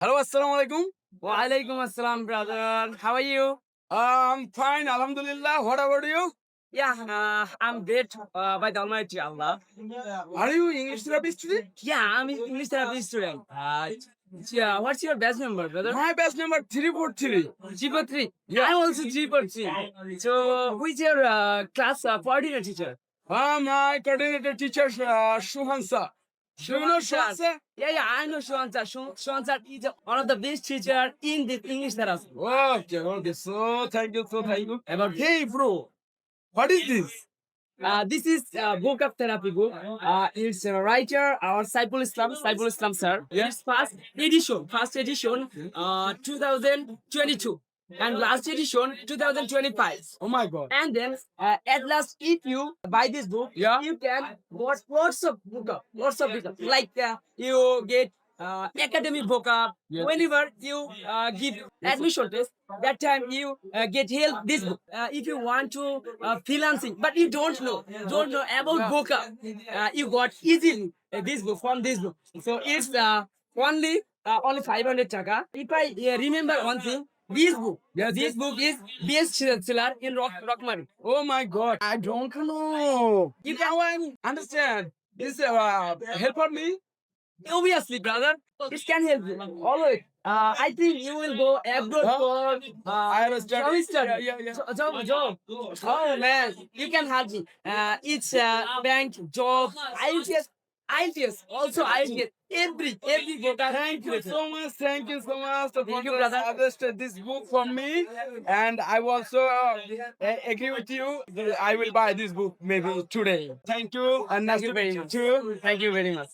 Hello, assalamu alaikum. Walaikum assalam, brother. How are you? I'm fine, alhamdulillah. What about you? Yeah, I'm great by the Almighty Allah. Are you English therapy student? Yeah, I'm an English therapy student. Yeah, what's your best number, brother? My best number 343. G3. Yeah. I'm also G3. So, who is your class coordinator teacher? My coordinator teacher, Shuhan sir. Do you know Shuhan sir? Yeah, I know Shuhan sir. Shuhan sir is one of the best teacher in this English therapy. Okay. So, thank you. Hey, bro. What is this? This is book of therapy book. It's a writer, our Saiful Islam sir. Yeah. It's first edition, 2022, and last edition 2025. Oh my God. And then at last, if you buy this book, Yeah. you can watch lots of book, like you get academic book up. Yes. Whenever you give admission test, that time you get help this book. If you want to freelancing, but you don't know about book up, you got easily this book from this book. So it's only 500 taka. If I remember one thing, this book. Yes, This yes. book is best seller in Rockmary. Oh my God. I don't know. You Now I understand. This help on me. Obviously, brother, it can help you always. I think you will go abroad Huh? for I understand. job study. Yeah. Job. Oh man, you can help me. It's bank job. IELTS. Also IELTS. Every book. Thank you so much. Thank you so much for Thank you, brother. suggested this book for me, and I also agree with you. I will buy this book maybe today. Thank you, and nice Thank you to very meet you much. too. Thank you very much.